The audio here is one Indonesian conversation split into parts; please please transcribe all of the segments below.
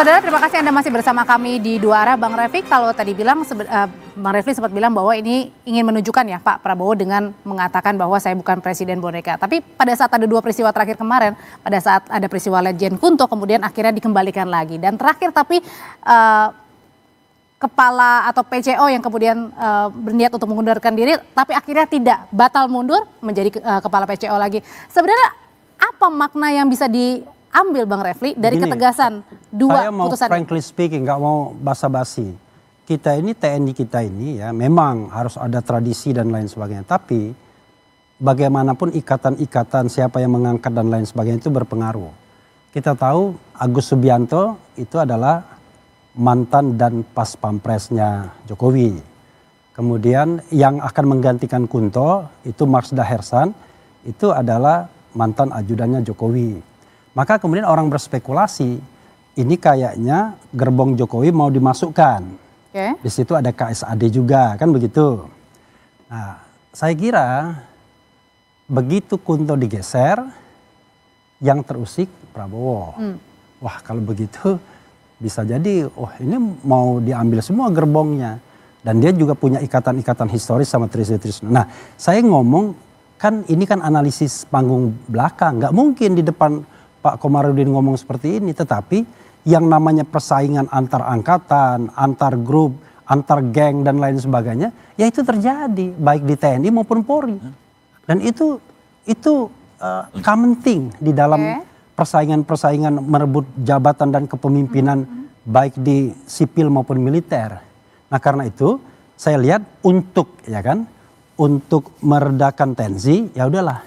Saudara, terima kasih Anda masih bersama kami di Dua Arah. Bang Refik, kalau tadi bilang, Bang Refli sempat bilang bahwa ini ingin menunjukkan ya Pak Prabowo dengan mengatakan bahwa saya bukan presiden boneka. Tapi pada saat ada dua peristiwa terakhir kemarin, pada saat ada peristiwa Letjen Kunto, kemudian akhirnya dikembalikan lagi. Dan terakhir tapi kepala atau PCO yang kemudian berniat untuk mengundurkan diri, tapi akhirnya tidak, batal mundur menjadi kepala PCO lagi. Sebenarnya apa makna yang bisa diambil Bang Refli dari ketegasan dua putusan? Saya mau frankly speaking, nggak mau basa-basi. Kita ini TNI kita ini ya memang harus ada tradisi dan lain sebagainya. Tapi bagaimanapun ikatan-ikatan siapa yang mengangkat dan lain sebagainya itu berpengaruh. Kita tahu Agus Subianto itu adalah mantan dan pas pampresnya Jokowi. Kemudian yang akan menggantikan Kunto itu Marsda Hersan, itu adalah mantan ajudannya Jokowi. Maka kemudian orang berspekulasi, ini kayaknya gerbong Jokowi mau dimasukkan. Di situ ada KSAD juga, kan begitu. Nah, saya kira begitu Kunto digeser, yang terusik Prabowo. Wah, kalau begitu bisa jadi, ini mau diambil semua gerbongnya. Dan dia juga punya ikatan-ikatan historis sama Trisno. Nah, saya ngomong, kan ini kan analisis panggung belakang. Nggak mungkin di depan Pak Komarudin ngomong seperti ini. Tetapi yang namanya persaingan antar angkatan, antar grup, antar geng dan lain sebagainya, ya itu terjadi baik di TNI maupun Polri. Dan itu common thing di dalam persaingan-persaingan merebut jabatan dan kepemimpinan baik di sipil maupun militer. Nah, karena itu saya lihat untuk meredakan tensi, ya udahlah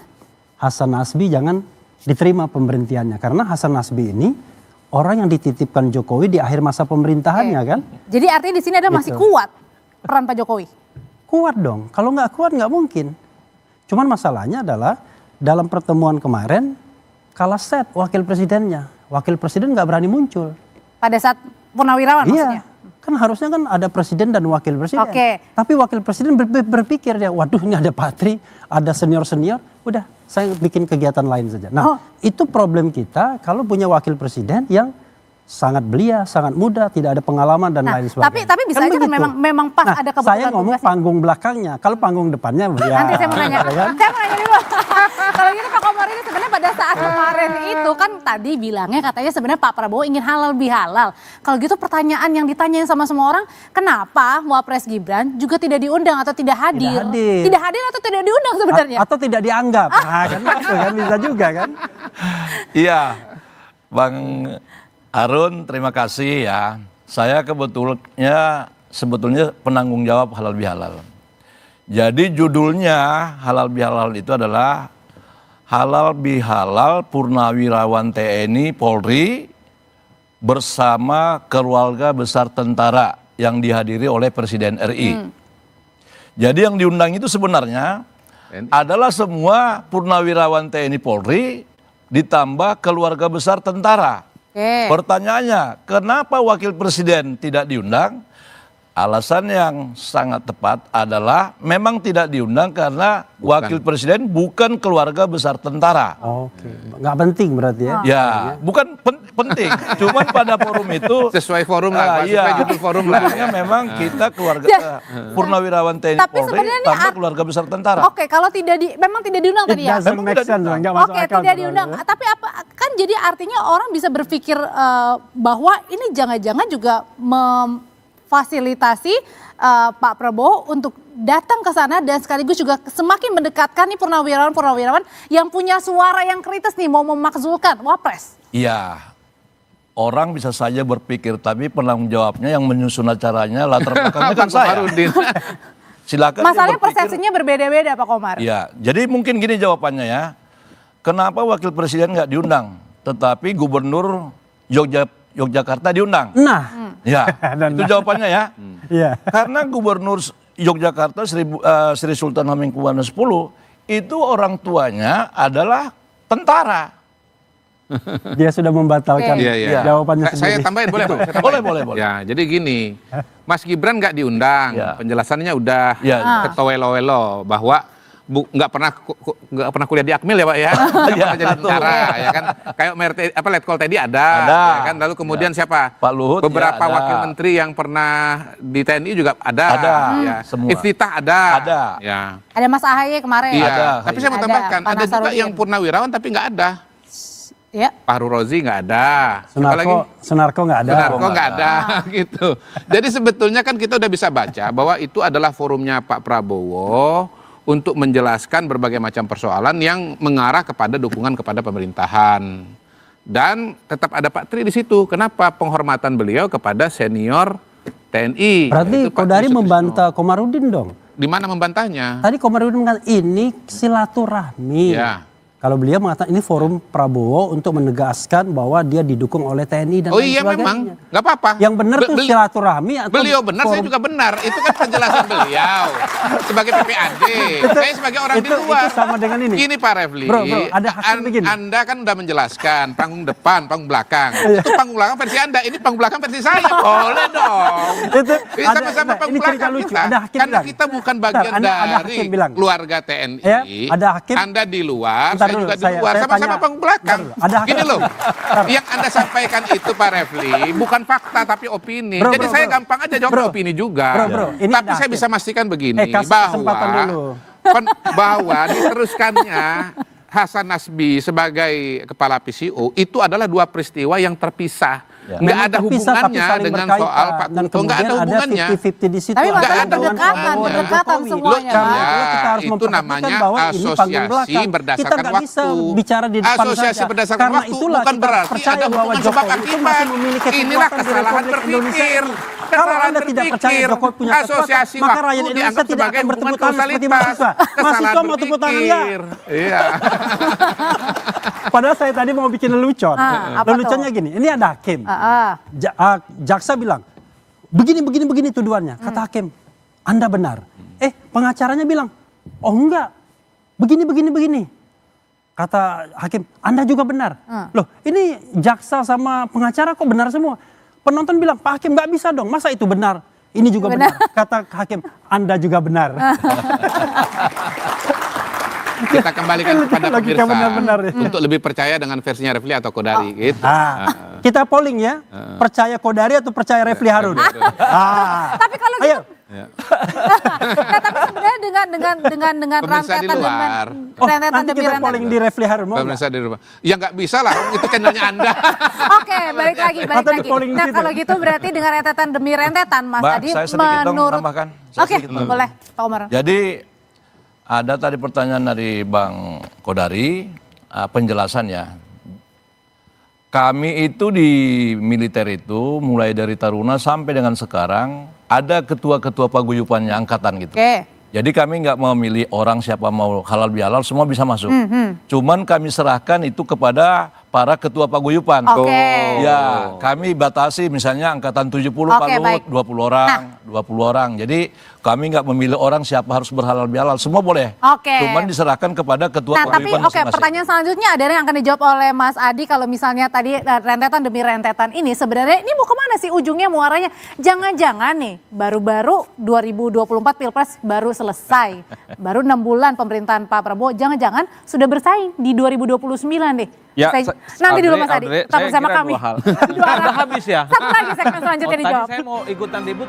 Hasan Nasbi jangan diterima pemberhentiannya, karena Hasan Nasbi ini orang yang dititipkan Jokowi di akhir masa pemerintahannya kan. Jadi artinya di sini ada masih kuat peran Pak Jokowi? Kuat dong, kalau nggak kuat nggak mungkin. Cuman masalahnya adalah dalam pertemuan kemarin kalah set wakil presidennya. Wakil presiden nggak berani muncul. Pada saat Purnawirawan maksudnya? Kan harusnya kan ada presiden dan wakil presiden. Tapi wakil presiden berpikir ya, waduh ini ada Patri, ada senior-senior, udah saya bikin kegiatan lain saja. Nah, itu problem kita kalau punya wakil presiden yang sangat belia, sangat muda, tidak ada pengalaman dan lain sebagainya. Tapi bisa aja kan memang pas ada kebetulan. Saya ngomong panggung belakangnya, kalau panggung depannya ya. Nanti saya mau nanya. Saya mau nanya dulu. Kalau gitu Pak Komar ini sebenarnya pada saat kemarin itu kan tadi bilangnya katanya sebenarnya Pak Prabowo ingin halal bihalal. Kalau gitu pertanyaan yang ditanyain sama semua orang, kenapa Wapres Gibran juga tidak diundang atau tidak hadir? Tidak hadir atau tidak diundang sebenarnya? Atau tidak dianggap. Nah, kan bisa juga kan? Iya, Bang Harun, terima kasih ya. Saya sebetulnya penanggung jawab halal bihalal. Jadi judulnya halal bihalal itu adalah halal bihalal Purnawirawan TNI Polri bersama keluarga besar tentara yang dihadiri oleh Presiden RI. Jadi yang diundang itu sebenarnya adalah semua Purnawirawan TNI Polri ditambah keluarga besar tentara. Pertanyaannya, kenapa wakil presiden tidak diundang? Alasan yang sangat tepat adalah memang tidak diundang karena wakil presiden bukan keluarga besar tentara. Nggak penting berarti ya? Ya, bukan penting. Cuman pada forum itu sesuai forum lah, sesuai judul forum lah. Memang kita keluarga Purnawirawan TNI Polri tanpa keluarga besar tentara. Kalau memang tidak diundang tadi ya? Tidak diundang. Tapi apa kan jadi artinya orang bisa berpikir bahwa ini jangan-jangan juga fasilitasi Pak Prabowo untuk datang ke sana dan sekaligus juga semakin mendekatkan nih purnawirawan yang punya suara yang kritis nih mau memakzulkan Wapres. Iya, orang bisa saja berpikir, tapi penanggung jawabnya yang menyusun acaranya latar belakangnya kan saya. Silakan. Masalahnya persepsinya berbeda-beda Pak Komar. Iya, jadi mungkin gini jawabannya ya. Kenapa wakil presiden nggak diundang, tetapi gubernur Yogyakarta diundang? Ya, itu jawabannya ya. Karena Gubernur Yogyakarta Sri Sultan Hamengkubuwono X itu orang tuanya adalah tentara. Dia sudah membatalkan jawabannya sendiri. Saya tambahin boleh Pak? Boleh. Ya, jadi gini, Mas Gibran nggak diundang, penjelasannya udah ketowelo-welo bahwa nggak pernah kuliah di Akmil ya Pak ya, nggak pernah jadi tentara ya kan, kayak Letkol tadi ada. Ya kan, lalu kemudian siapa? Pak Luhut beberapa ya, ada. wakil menteri yang pernah di TNI juga ada. Ya. semua. Iftitah ada. Ada. Ada Mas AHY kemarin. Iya. Ada. Tapi saya mau Ada, tambahkan, Pak ada juga Nasarudin. yang purnawirawan tapi nggak ada. Ya. Fahru Rozi nggak ada. Siapa lagi? Sunarko nggak ada. Sunarko nggak ada gitu. Jadi sebetulnya kan kita udah bisa baca bahwa itu adalah forumnya Pak Prabowo untuk menjelaskan berbagai macam persoalan yang mengarah kepada dukungan kepada pemerintahan. Dan tetap ada Pak Tri di situ. Kenapa? Penghormatan beliau kepada senior TNI. Berarti yaitu Pak Kodari Yusuf membantah Komarudin dong. Di mana membantahnya? Tadi Komarudin mengatakan ini silaturahmi. Ya. Kalau beliau mengatakan ini forum Prabowo untuk menegaskan bahwa dia didukung oleh TNI dan Oh lain iya sebagainya. memang, nggak apa-apa. Yang benar tuh silaturahmi atau Beliau benar, saya forum- juga benar. Itu kan penjelasan beliau sebagai PPAD. Saya sebagai orang di luar. Itu sama dengan ini. Gini Pak Refli, Bro, ada hakim begini. Anda kan udah menjelaskan panggung depan, panggung belakang. Itu panggung belakang versi Anda, ini panggung belakang versi saya. Boleh dong. Itu Ini sama-sama nah, panggung ini cerita belakang lucu. kita. Ada hakim Karena bilang. kita bukan bagian Ada dari hakim bilang. keluarga TNI. Ya, ada hakim. Anda di luar, Bentar saya dulu, juga di saya luar. Sama-sama tanya. panggung belakang. Bentar dulu, ada hakim. Gini loh, yang Anda sampaikan itu Pak Refli, bukan fakta tapi opini. Bro, Jadi bro, saya bro. gampang aja jawab Bro. opini juga. Bro, ini Tapi ada saya hakim. bisa memastikan begini, kasih kesempatan dulu. bahwa diteruskannya Hasan Nasbi sebagai kepala PCO itu adalah dua peristiwa yang terpisah. Ya. Nggak Memang ada terpisah, tapi hubungannya saling dengan berkaitan. soal Pak Dan Kunto. Nggak ada kemudian hubungannya. 50-50 di situ. Tapi Nggak masalah ada berdekatan, hubungannya. berdekatan Jokowi. semuanya. Ya, Makanya kita harus itu memperhatikan namanya bahwa ini panggung asosiasi belakang. berdasarkan Kita nggak bisa waktu. bicara di depan Asosiasi saja. berdasarkan Karena waktu itulah bukan kita berarti percaya ada bahwa hubungan sebab Jokowi itu akibat. masih memiliki Inilah kekuatan di kesalahan Republik Indonesia berpikir. ini. Kalau Kesalahan Anda tidak percaya berpikir. Jokowi punya Asosiasi kekuatan, maka waktu rakyat Indonesia dianggap tidak sebagai akan bertepuk hubungan tangan seperti kausalitas. mahasiswa. Kesalahan Mahasiswa mau tepuk tangan ya. berpikir. Iya. Padahal saya tadi mau bikin lelucon. Apa Leluconnya gini, ini ada hakim. Jaksa bilang, begini tuduhannya. Kata hakim, Anda benar. Pengacaranya bilang, oh enggak, begini. Kata hakim, Anda juga benar. Loh, ini jaksa sama pengacara kok benar semua. Penonton bilang, Pak Hakim nggak bisa dong, masa itu benar? Ini juga benar. Kata hakim, Anda juga benar. Kita kembalikan kepada Logika pemirsa benar-benar ya. untuk lebih percaya dengan versinya Refli atau Kodari gitu. Kita polling ya, percaya Kodari atau percaya Refli Harun? Tapi kalau Ayo. gitu, nah, tapi sebenarnya dengan Pemirsa di rentetan luar. rentetan Nanti demi kita rentetan. polling di Refli Harun mau nggak? Pemirsa di rumah. Ya nggak bisa lah, itu channelnya Anda. Oke, balik lagi. Atau di polling Nah, situ. kalau gitu berarti dengan rentetan demi rentetan, Mas Mbak, Adi saya sedikit dong menurut. tambahkan. Oke, boleh, Pak Umar. Jadi ada tadi pertanyaan dari Bang Kodari, penjelasannya. Kami itu di militer itu mulai dari Taruna sampai dengan sekarang ada ketua-ketua paguyupannya angkatan gitu. Oke. Jadi kami nggak memilih orang siapa mau halal bihalal, semua bisa masuk. Cuman kami serahkan itu kepada para ketua paguyupan. Oke. Ya, kami batasi misalnya angkatan 70 Pak Oke, Luhut, baik. 20 orang, 20 orang. Jadi kami nggak memilih orang siapa harus berhalal bihalal, semua boleh. Oke. Cuman diserahkan kepada ketua Nah, tapi paguyupan oke, masing-masing. pertanyaan selanjutnya ada yang akan dijawab oleh Mas Adi kalau misalnya tadi rentetan demi rentetan ini sebenarnya ini mau kemana sih ujungnya muaranya? Jangan-jangan nih baru-baru 2024 Pilpres baru selesai, baru 6 bulan pemerintahan Pak Prabowo, jangan-jangan sudah bersaing di 2029 deh. Ya, Nanti dulu Mas Adi, Audrey, tetap saya bersama kira kami. dua hal. Dua hal. Udah habis ya. Satu lagi segmen selanjutnya Tadi dijawab. saya mau ikutan ribut.